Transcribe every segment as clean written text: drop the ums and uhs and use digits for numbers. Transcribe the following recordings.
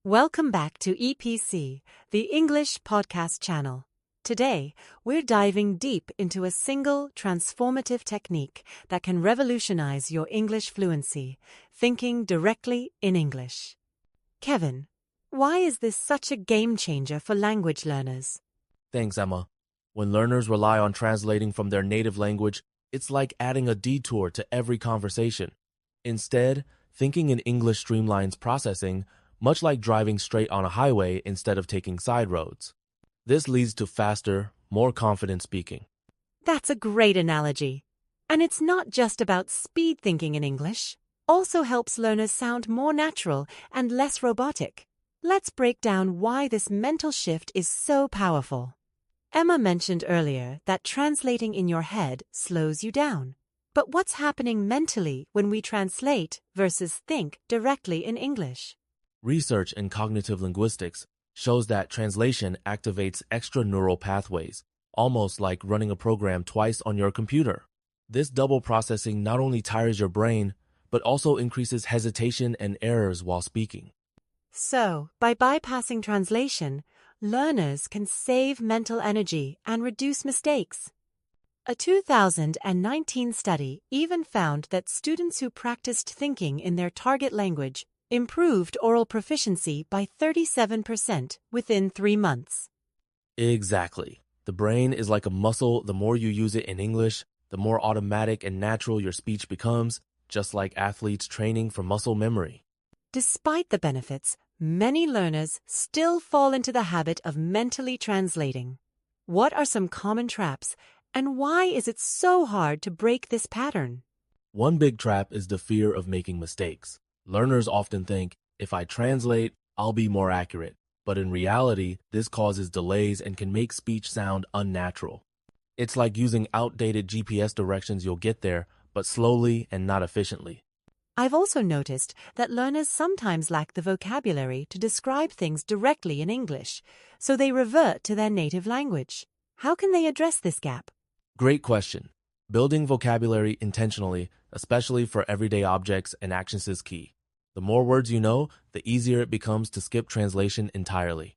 Welcome back to EPC, the English podcast channel. Today, we're diving deep into a single transformative technique that can revolutionize your English fluency, thinking directly in English. Kevin, why is this such a game changer for language learners? Thanks, Emma. When learners rely on translating from their native language, it's like adding a detour to every conversation. Instead, thinking in English streamlines processing, much like driving straight on a highway instead of taking side roads. This leads to faster, more confident speaking. That's a great analogy. And it's not just about speed thinking in English. Also helps learners sound more natural and less robotic. Let's break down why this mental shift is so powerful. Emma mentioned earlier that translating in your head slows you down. But what's happening mentally when we translate versus think directly in English? Research in cognitive linguistics shows that translation activates extra neural pathways, almost like running a program twice on your computer. This double processing not only tires your brain, but also increases hesitation and errors while speaking. So, by bypassing translation, learners can save mental energy and reduce mistakes. A 2019 study even found that students who practiced thinking in their target language improved oral proficiency by 37% within 3 months. Exactly. The brain is like a muscle. The more you use it in English, the more automatic and natural your speech becomes, just like athletes training for muscle memory. Despite the benefits, many learners still fall into the habit of mentally translating. What are some common traps, and why is it so hard to break this pattern? One big trap is the fear of making mistakes. Learners often think, if I translate, I'll be more accurate. But in reality, this causes delays and can make speech sound unnatural. It's like using outdated GPS directions. You'll get there, but slowly and not efficiently. I've also noticed that learners sometimes lack the vocabulary to describe things directly in English, so they revert to their native language. How can they address this gap? Great question. Building vocabulary intentionally, especially for everyday objects and actions, is key. The more words you know, the easier it becomes to skip translation entirely.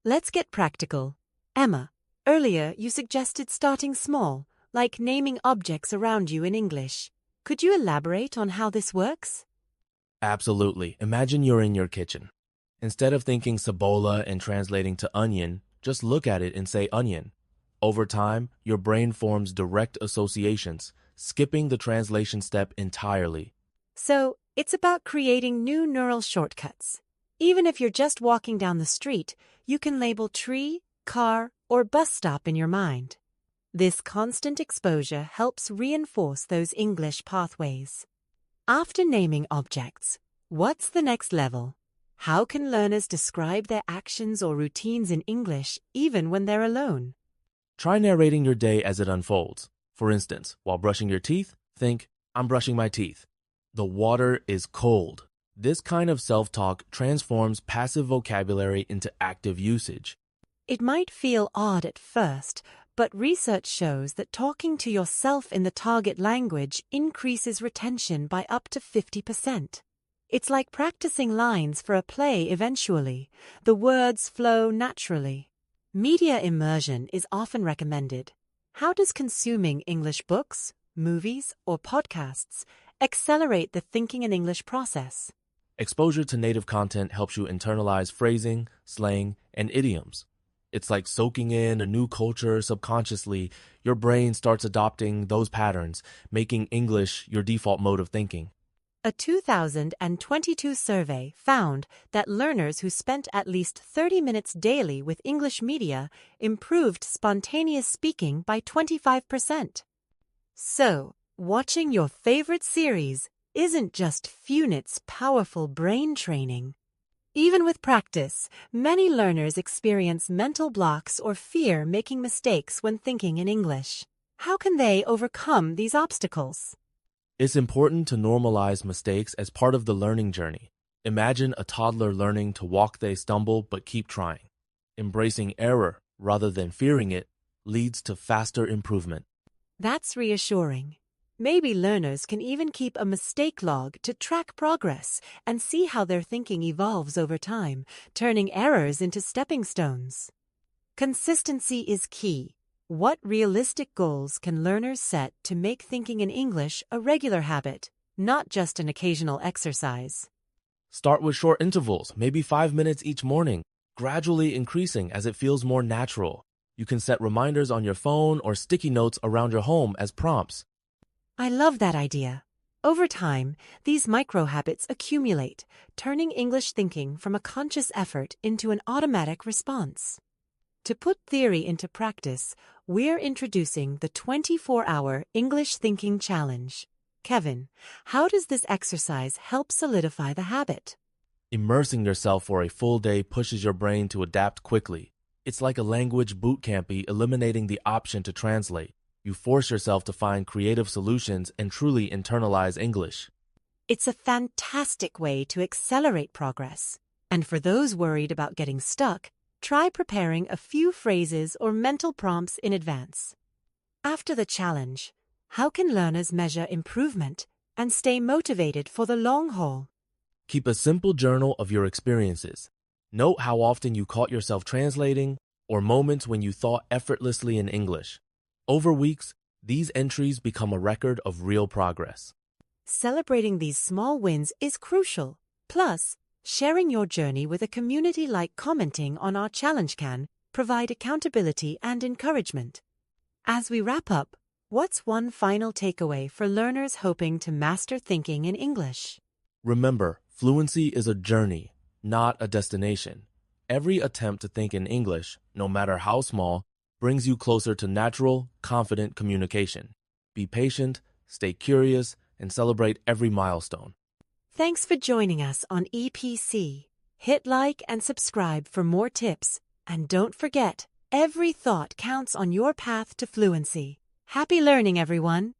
Let's get practical. Emma, earlier you suggested starting small, like naming objects around you in English. Could you elaborate on how this works? Absolutely. Imagine you're in your kitchen. Instead of thinking cebola and translating to onion, just look at it and say onion. Over time, your brain forms direct associations, skipping the translation step entirely. So, it's about creating new neural shortcuts. Even if you're just walking down the street, you can label tree, car, or bus stop in your mind. This constant exposure helps reinforce those English pathways. After naming objects, what's the next level? How can learners describe their actions or routines in English even when they're alone? Try narrating your day as it unfolds. For instance, while brushing your teeth, think, I'm brushing my teeth. The water is cold. This kind of self-talk transforms passive vocabulary into active usage. It might feel odd at first, but research shows that talking to yourself in the target language increases retention by up to 50%. It's like practicing lines for a play eventually. The words flow naturally. Media immersion is often recommended. How does consuming English books, movies, or podcasts accelerate the thinking in English process? Exposure to native content helps you internalize phrasing, slang, and idioms. It's like soaking in a new culture subconsciously. Your brain starts adopting those patterns, making English your default mode of thinking. A 2022 survey found that learners who spent at least 30 minutes daily with English media improved spontaneous speaking by 25%. So, watching your favorite series isn't just Funit's powerful brain training. Even with practice, many learners experience mental blocks or fear making mistakes when thinking in English. How can they overcome these obstacles? It's important to normalize mistakes as part of the learning journey. Imagine a toddler learning to walk. They stumble but keep trying. Embracing error rather than fearing it leads to faster improvement. That's reassuring. Maybe learners can even keep a mistake log to track progress and see how their thinking evolves over time, turning errors into stepping stones. Consistency is key. What realistic goals can learners set to make thinking in English a regular habit, not just an occasional exercise? Start with short intervals, maybe 5 minutes each morning, gradually increasing as it feels more natural. You can set reminders on your phone or sticky notes around your home as prompts. I love that idea. Over time, these micro-habits accumulate, turning English thinking from a conscious effort into an automatic response. To put theory into practice, we're introducing the 24-hour English Thinking Challenge. Kevin, how does this exercise help solidify the habit? Immersing yourself for a full day pushes your brain to adapt quickly. It's like a language boot camp eliminating the option to translate. You force yourself to find creative solutions and truly internalize English. It's a fantastic way to accelerate progress. And for those worried about getting stuck, try preparing a few phrases or mental prompts in advance. After the challenge, how can learners measure improvement and stay motivated for the long haul? Keep a simple journal of your experiences. Note how often you caught yourself translating or moments when you thought effortlessly in English. Over weeks, these entries become a record of real progress. Celebrating these small wins is crucial. Plus, sharing your journey with a community like commenting on our challenge can provide accountability and encouragement. As we wrap up, what's one final takeaway for learners hoping to master thinking in English? Remember, fluency is a journey, not a destination. Every attempt to think in English, no matter how small, brings you closer to natural, confident communication. Be patient, stay curious, and celebrate every milestone. Thanks for joining us on EPC. Hit like and subscribe for more tips. And don't forget, every thought counts on your path to fluency. Happy learning, everyone!